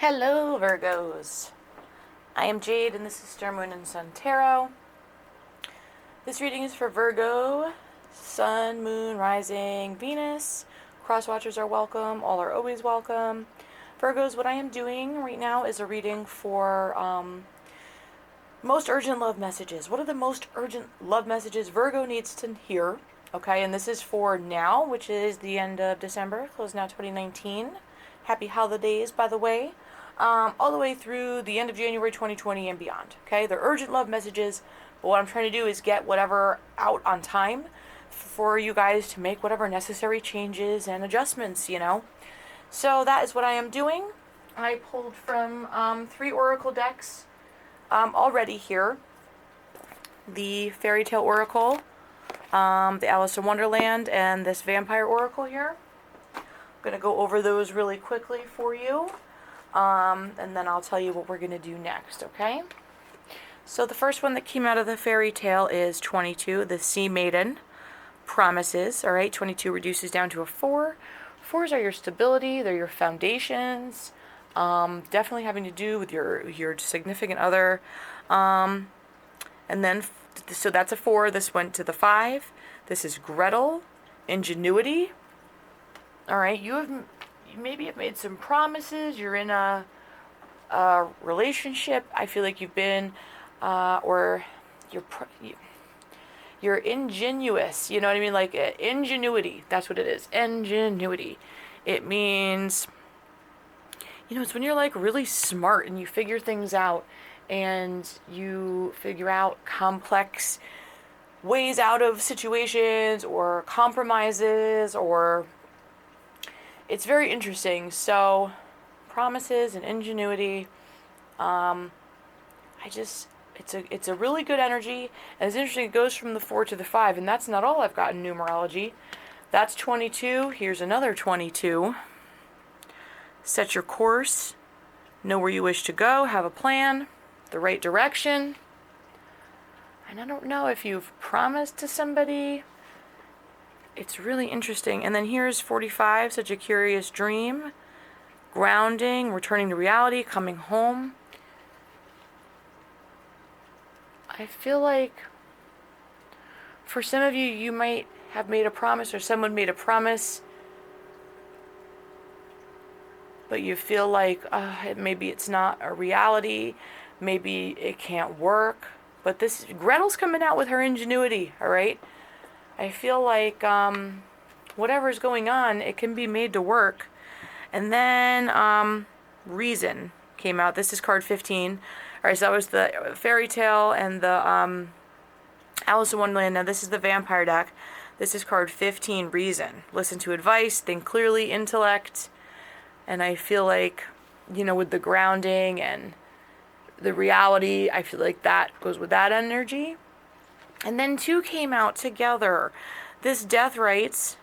Hello, Virgos. I am Jade, and this is Star, Moon, and Sun Tarot. This reading is for Virgo, Sun, Moon, Rising, Venus. Cross watchers are welcome. All are always welcome. Virgos, what I am doing right now is a reading for most urgent love messages. What are the most urgent love messages Virgo needs to hear? Okay, and this is for now, which is the end of December, closing out 2019. Happy holidays, by the way. All the way through the end of January 2020 and beyond. Okay, they're urgent love messages, but what I'm trying to do is get whatever out on time for you guys to make whatever necessary changes and adjustments, you know. So that is what I am doing. I pulled from 3 oracle decks already here. The Fairy Tale Oracle, the Alice in Wonderland, and this Vampire Oracle here. I'm going to go over those really quickly for you. And then I'll tell you what we're going to do next, okay? So the first one that came out of the fairy tale is 22, the Sea Maiden. Promises, all right? 22 reduces down to a 4. 4s are your stability, they're your foundations, definitely having to do with your significant other. And then, so that's a 4. This went to the 5. This is Gretel, ingenuity. All right, you maybe have made some promises. You're in a relationship. I feel like you've been, or you're ingenuous. You know what I mean? Like ingenuity. That's what it is. Ingenuity. It means, you know, it's when you're like really smart and you figure things out and you figure out complex ways out of situations or compromises, or it's very interesting. So, promises and ingenuity. It's a really good energy. And it's interesting, it goes from the 4 to the 5, and that's not all I've got in numerology. That's 22. Here's another 22. Set your course. Know where you wish to go. Have a plan. The right direction. And I don't know if you've promised to somebody. It's really interesting. And then here's 45, such a curious dream. Grounding, returning to reality, coming home. I feel like for some of you, you might have made a promise, or someone made a promise, but you feel like maybe it's not a reality, maybe it can't work. But this Gretel's coming out with her ingenuity, all right? I feel like whatever's going on, it can be made to work. And then reason came out. This is card 15. All right, so that was the fairy tale and the Alice in Wonderland. Now this is the vampire deck. This is card 15, reason. Listen to advice, think clearly, intellect. And I feel like, you know, with the grounding and the reality, I feel like that goes with that energy. And then 2 came out together. This death rights.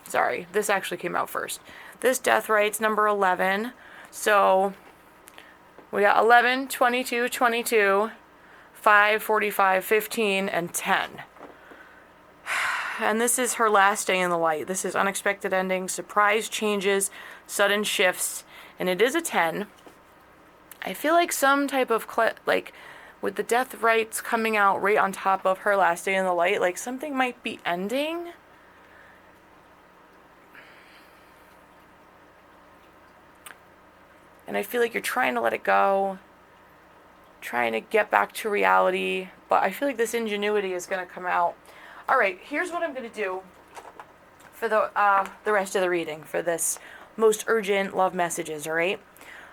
Sorry, this actually came out first. This death rights, number 11. So we got 11, 22, 22, 5, 45, 15, and 10. And this is her last day in the light. This is unexpected endings, surprise changes, sudden shifts. And it is a 10. I feel like some type of, with the death rights coming out right on top of her last day in the light, like something might be ending. And I feel like you're trying to let it go, trying to get back to reality, but I feel like this ingenuity is going to come out. All right, here's what I'm going to do for the rest of the reading, for this most urgent love messages, all right?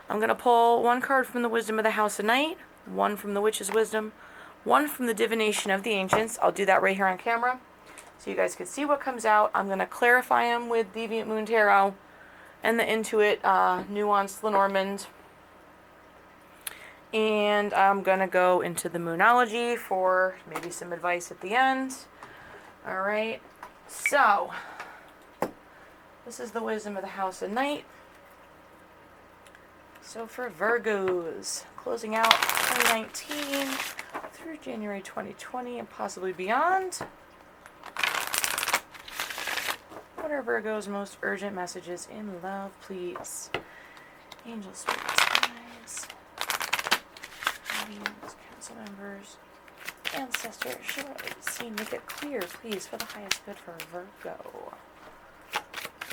I'm going to pull 1 card from the Wisdom of the House of Night, 1 from the Witch's Wisdom, 1 from the Divination of the Ancients. I'll do that right here on camera so you guys can see what comes out. I'm going to clarify them with Deviant Moon Tarot and the Intuit Nuanced Lenormand. And I'm going to go into the Moonology for maybe some advice at the end. All right. So, this is the Wisdom of the House of Night. So for Virgos, closing out 2019 through January 2020 and possibly beyond. What are Virgo's most urgent messages in love, please? Angel spirits, guys, guardians, council members, ancestors, show us, see, make it clear, please, for the highest good for Virgo.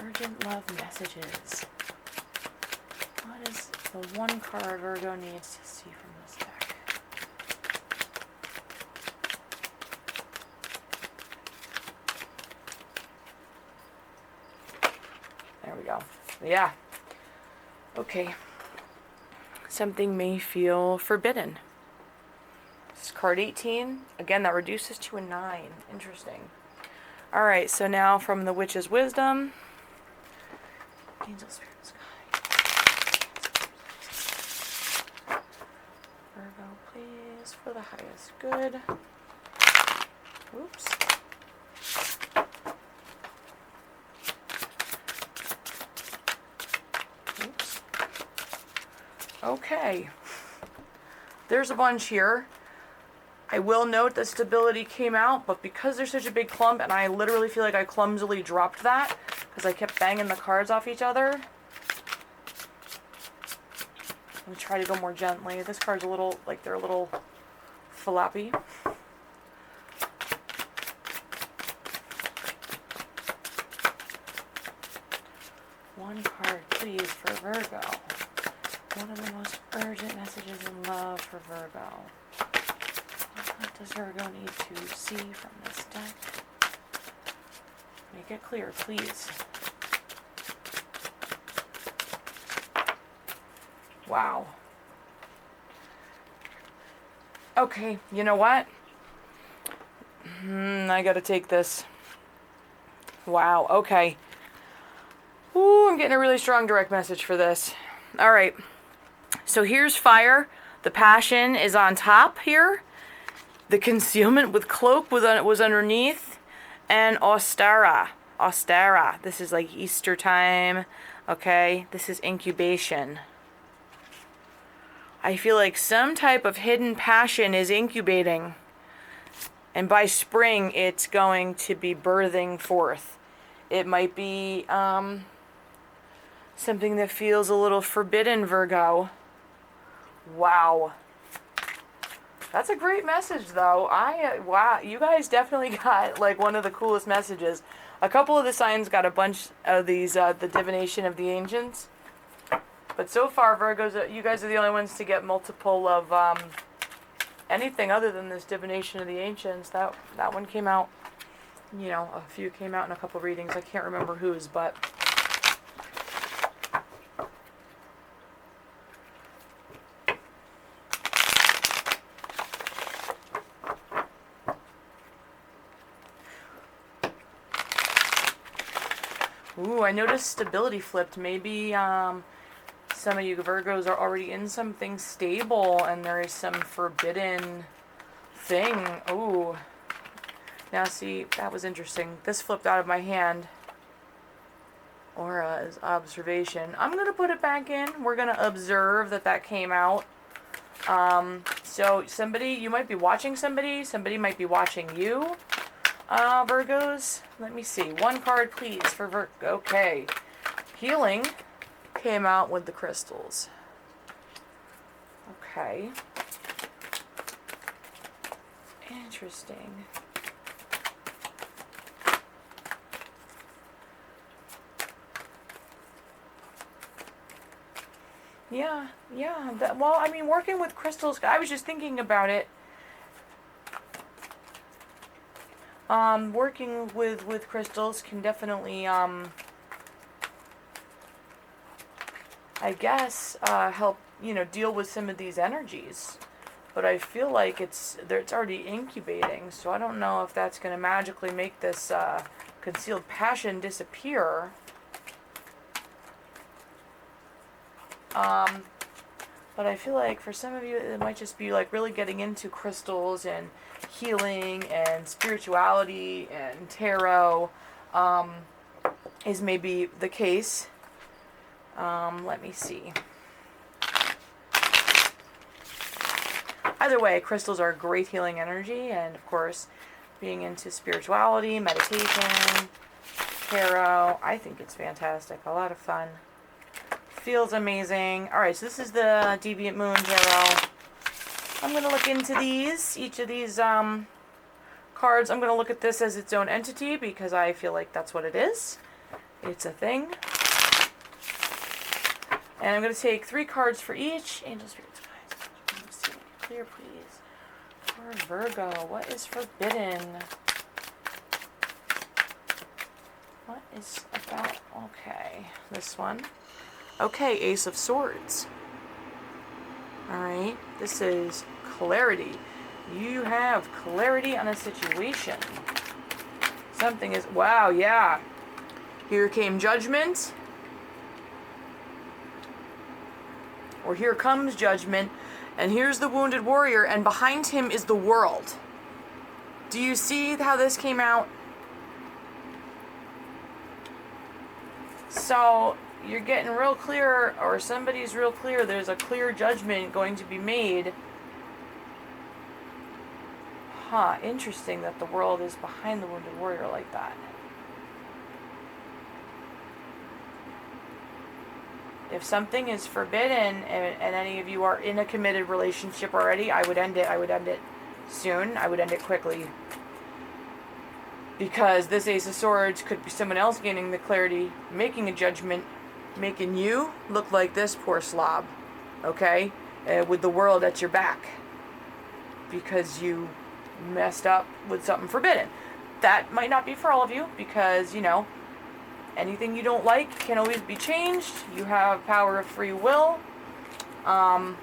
Urgent love messages. What is the one card Virgo needs to see from this deck? There we go. Yeah. Okay. Something may feel forbidden. This is card 18. Again, that reduces to a 9. Interesting. Alright, so now from the Witch's Wisdom. Angel Spirits Guide. Virgo, please, for the highest good. Oops. Oops. Okay. There's a bunch here. I will note that stability came out, but because there's such a big clump, and I literally feel like I clumsily dropped that, because I kept banging the cards off each other. Let me try to go more gently. This card's a little, like they're a little floppy. One card, please, for Virgo. One of the most urgent messages in love for Virgo. What does Virgo need to see from this deck? Make it clear, please. Wow. Okay, you know what? I gotta take this. Wow, okay. Ooh, I'm getting a really strong direct message for this. Alright. So here's fire. The passion is on top here. The concealment with cloak was underneath. And Ostara. Ostara. This is like Easter time. Okay. This is incubation. I feel like some type of hidden passion is incubating. And by spring, it's going to be birthing forth. It might be something that feels a little forbidden, Virgo. Wow. That's a great message, though. Wow, you guys definitely got, like, one of the coolest messages. A couple of the signs got a bunch of these, the divination of the ancients. But so far, Virgos, you guys are the only ones to get multiple of anything other than this divination of the ancients. That one came out, you know, a few came out in a couple readings. I can't remember whose, but... Ooh, I noticed stability flipped. Maybe some of you Virgos are already in something stable and there is some forbidden thing. Ooh. Now see, that was interesting. This flipped out of my hand. Aura is observation. I'm going to put it back in. We're going to observe that came out. So somebody, you might be watching somebody. Somebody might be watching you. Virgos, let me see. One card, please, for Virgo. Okay. Healing came out with the crystals. Okay. Interesting. Yeah. Well, I mean, working with crystals, I was just thinking about it. Working with crystals can definitely, I guess, help, you know, deal with some of these energies. But I feel like it's already incubating, so I don't know if that's going to magically make this concealed passion disappear. But I feel like for some of you, it might just be like really getting into crystals and healing and spirituality and tarot is maybe the case. Let me see. Either way, crystals are a great healing energy, and of course, being into spirituality, meditation, tarot, I think it's fantastic. A lot of fun. feels amazing. All right, so this is the Deviant Moon Tarot. I'm going to look into these, each of these cards. I'm going to look at this as its own entity because I feel like that's what it is. It's a thing. And I'm going to take 3 cards for each. Angel, spirits, guides. Let's see. Clear, please. For Virgo, what is forbidden? What is about... Okay, this one. Okay, Ace of Swords. Alright, this is clarity. You have clarity on a situation. Something is... Wow, yeah. Here came judgment. Or here comes judgment. And here's the wounded warrior. And behind him is the world. Do you see how this came out? So, you're getting real clear, or somebody's real clear, there's a clear judgment going to be made. Huh, interesting that the world is behind the wounded warrior like that. If something is forbidden, and any of you are in a committed relationship already, I would end it. I would end it soon. I would end it quickly. Because this Ace of Swords could be someone else gaining the clarity, making a judgment, making you look like this poor slob, okay? With the world at your back. Because you messed up with something forbidden. That might not be for all of you, because, you know, anything you don't like can always be changed. You have power of free will. Alright,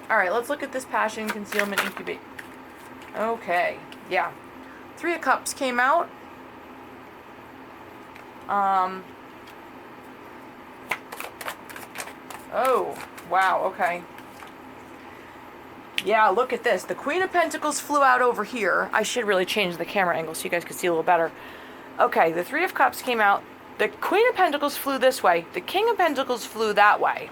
let's look at this passion, concealment, incubate. Okay, yeah. 3 of Cups came out. Oh, wow, okay. Yeah, look at this. The Queen of Pentacles flew out over here. I should really change the camera angle so you guys can see a little better. Okay, the 3 of Cups came out. The Queen of Pentacles flew this way. The King of Pentacles flew that way.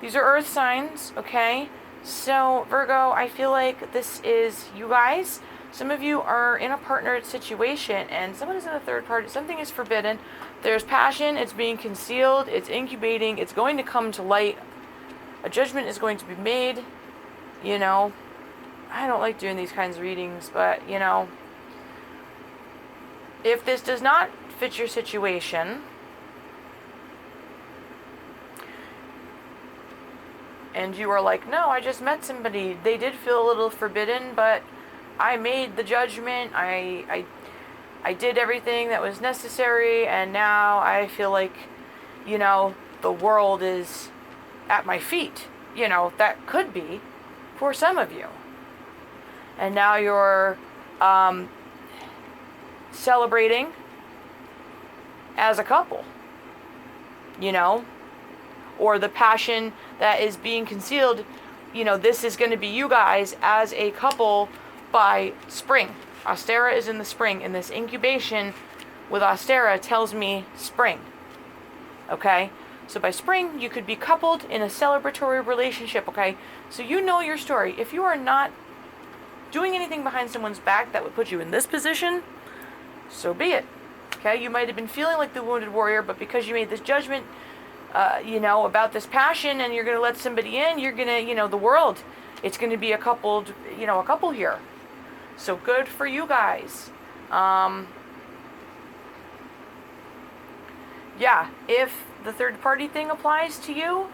These are earth signs, okay? So, Virgo, I feel like this is you guys. Some of you are in a partnered situation, and someone is in a third party. Something is forbidden. There's passion. It's being concealed. It's incubating. It's going to come to light. A judgment is going to be made. You know, I don't like doing these kinds of readings, but, you know, if this does not fit your situation, and you are like, no, I just met somebody, they did feel a little forbidden, but I made the judgment, I did everything that was necessary, and now I feel like, you know, the world is at my feet. You know, that could be for some of you. And now you're celebrating as a couple, you know, or the passion that is being concealed, you know, this is going to be you guys as a couple by spring. Ostera is in the spring, and this incubation with Ostera tells me spring. Okay? So by spring, you could be coupled in a celebratory relationship, okay? So you know your story. If you are not doing anything behind someone's back that would put you in this position, so be it. Okay? You might have been feeling like the wounded warrior, but because you made this judgment, you know, about this passion, and you're going to let somebody in, you're going to, you know, the world, it's going to be a coupled, you know, a couple here. So good for you guys. Yeah, if the third party thing applies to you,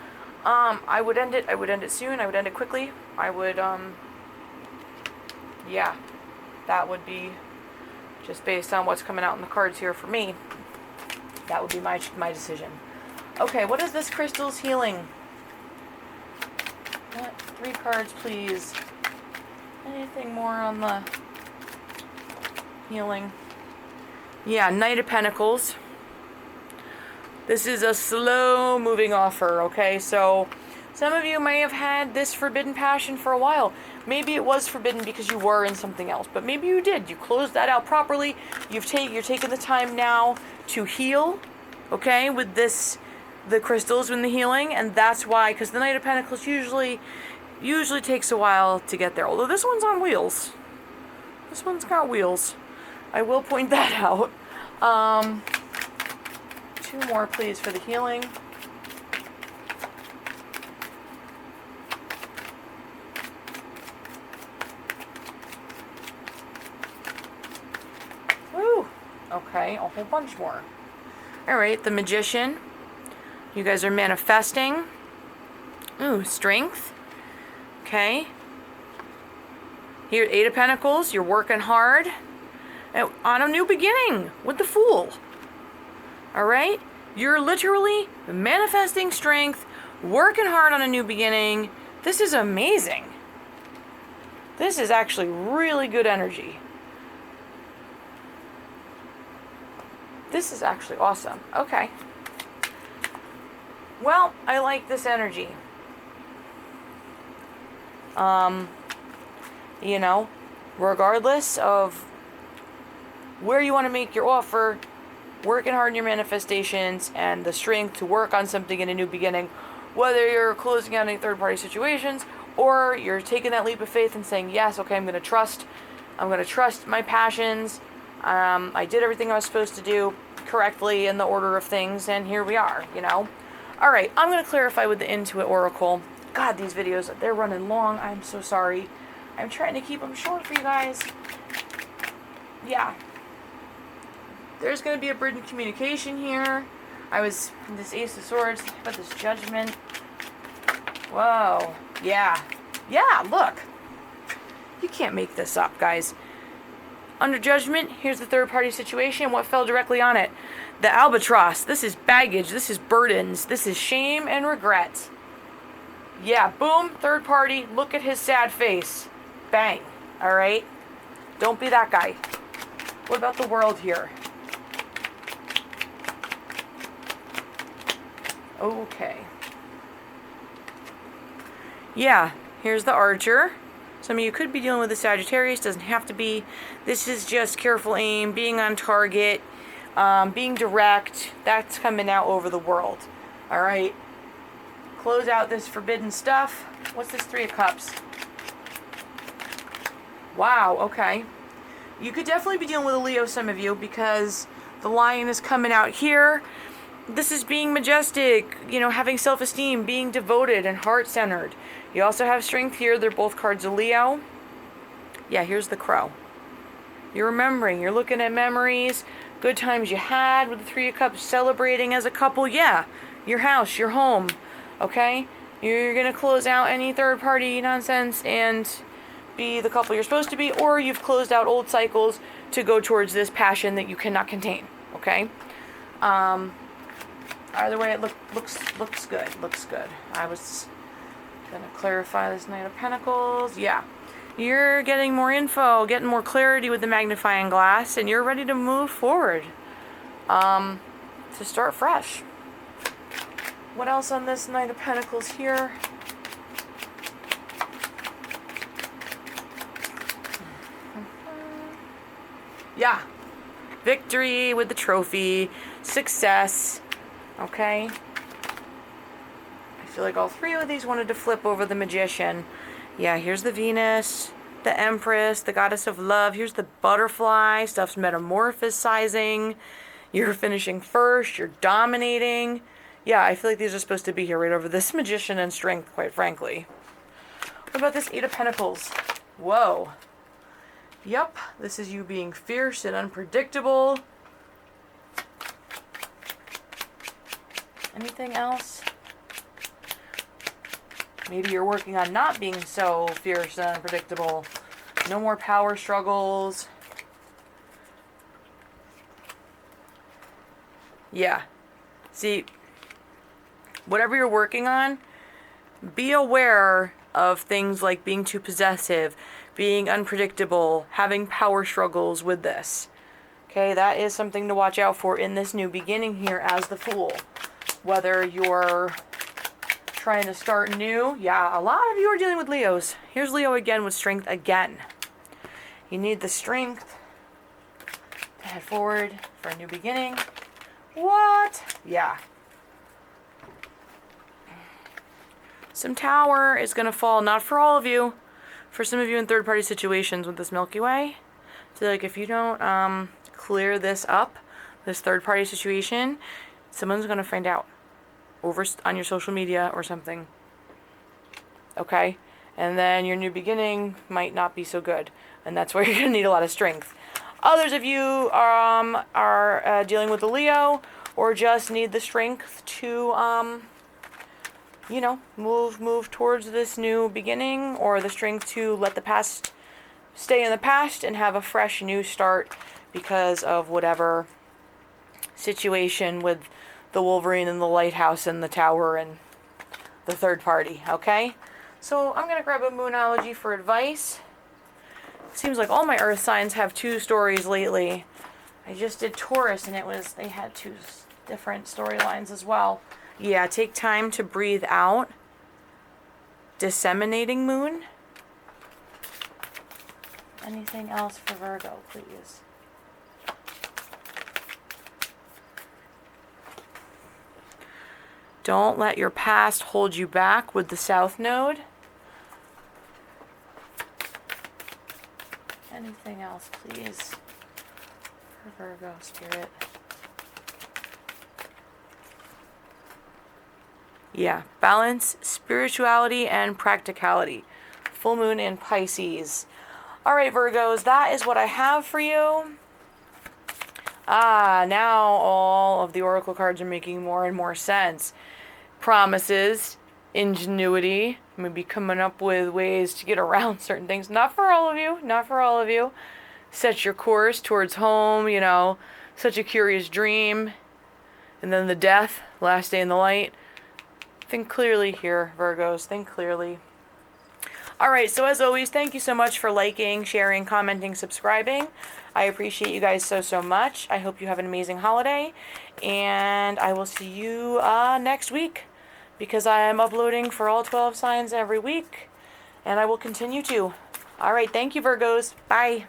I would end it. I would end it soon. I would end it quickly. I would, yeah, that would be just based on what's coming out in the cards here for me. That would be my decision. Okay, what is this crystal's healing? What? 3 cards, please. Anything more on the healing? Yeah, Knight of Pentacles. This is a slow moving offer, okay? So some of you may have had this forbidden passion for a while. Maybe it was forbidden because you were in something else, but maybe you did. You closed that out properly. You're taking the time now to heal, okay, with this, the crystals and the healing, and that's why, because the Knight of Pentacles usually takes a while to get there. Although this one's on wheels. This one's got wheels. I will point that out. Two more, please, for the healing. Woo! Okay, a whole bunch more. Alright, the Magician. You guys are manifesting. Ooh, Strength. Okay. Here, Eight of Pentacles. You're working hard on a new beginning with the Fool. Alright? You're literally manifesting strength, working hard on a new beginning. This is amazing. This is actually really good energy. This is actually awesome. Okay. Well, I like this energy. You know, regardless of where you want to make your offer, working hard in your manifestations and the strength to work on something in a new beginning, whether you're closing out any third-party situations or you're taking that leap of faith and saying, yes, okay, I'm going to trust my passions. I did everything I was supposed to do correctly in the order of things, and here we are, you know. All right, I'm going to clarify with the Intuit Oracle. God, these videos, they're running long. I'm so sorry. I'm trying to keep them short for you guys. Yeah. There's going to be a bridge in communication here. This Ace of Swords, but this Judgment. Whoa. Yeah. Yeah, look. You can't make this up, guys. Under Judgment, here's the third-party situation. What fell directly on it? The Albatross. This is baggage. This is burdens. This is shame and regret. Yeah, boom, third party. Look at his sad face. Bang. All right? Don't be that guy. What about the World here? Okay. Yeah, here's the Archer. Some of you could be dealing with the Sagittarius. Doesn't have to be. This is just careful aim, being on target, being direct. That's coming out over the World. All right. Close out this forbidden stuff. What's this Three of Cups? Wow, okay. You could definitely be dealing with a Leo, some of you, because the Lion is coming out here. This is being majestic, you know, having self-esteem, being devoted and heart-centered. You also have Strength here. They're both cards of Leo. Yeah, here's the Crow. You're remembering. You're looking at memories, good times you had with the Three of Cups, celebrating as a couple. Yeah, your house, your home, okay? You're going to close out any third-party nonsense and be the couple you're supposed to be, or you've closed out old cycles to go towards this passion that you cannot contain, okay? Either way, it looks good. Looks good. I was going to clarify this Knight of Pentacles. Yeah. You're getting more info, getting more clarity with the magnifying glass, and you're ready to move forward. To start fresh. What else on this Knight of Pentacles here? Yeah. Victory with the trophy. Success. Okay. I feel like all three of these wanted to flip over the Magician. Yeah, here's the Venus, the Empress, the Goddess of Love. Here's the Butterfly. Stuff's metamorphosizing. You're finishing first. You're dominating. Yeah, I feel like these are supposed to be here right over this Magician and Strength, quite frankly. What about this Eight of Pentacles? Whoa. Yep, this is you being fierce and unpredictable. Anything else? Maybe you're working on not being so fierce and unpredictable. No more power struggles. Yeah. See, whatever you're working on, be aware of things like being too possessive, being unpredictable, having power struggles with this. Okay, that is something to watch out for in this new beginning here as the Fool. Whether you're trying to start new, yeah, a lot of you are dealing with Leos. Here's Leo again with Strength again. You need the strength to head forward for a new beginning. What? Yeah. Some Tower is going to fall, not for all of you, for some of you in third-party situations with this Milky Way. So, like, if you don't clear this up, this third party situation, someone's going to find out over on your social media or something. Okay? And then your new beginning might not be so good. And that's where you're going to need a lot of strength. Others of you are dealing with a Leo or just need the strength to, you know, move towards this new beginning, or the strength to let the past stay in the past and have a fresh new start because of whatever situation with the Wolverine and the lighthouse and the tower and the third party, okay? So I'm going to grab a Moonology for advice. Seems like all my earth signs have two stories lately. I just did Taurus and they had two different storylines as well. Yeah, take time to breathe out. Disseminating moon. Anything else for Virgo, please? Don't let your past hold you back with the South Node. Anything else, please, for Virgo, Spirit? Yeah, balance, spirituality, and practicality. Full moon in Pisces. All right, Virgos, that is what I have for you. Now all of the oracle cards are making more and more sense. Promises, ingenuity, maybe coming up with ways to get around certain things. Not for all of you, not for all of you. Set your course towards home, you know, such a curious dream. And then the death, last day in the light. Think clearly here, Virgos, think clearly. All right, so as always, thank you so much for liking, sharing, commenting, subscribing. I appreciate you guys so much. I hope you have an amazing holiday, and I will see you next week, because I am uploading for all 12 signs every week, and I will continue to. All right, thank you, Virgos. Bye.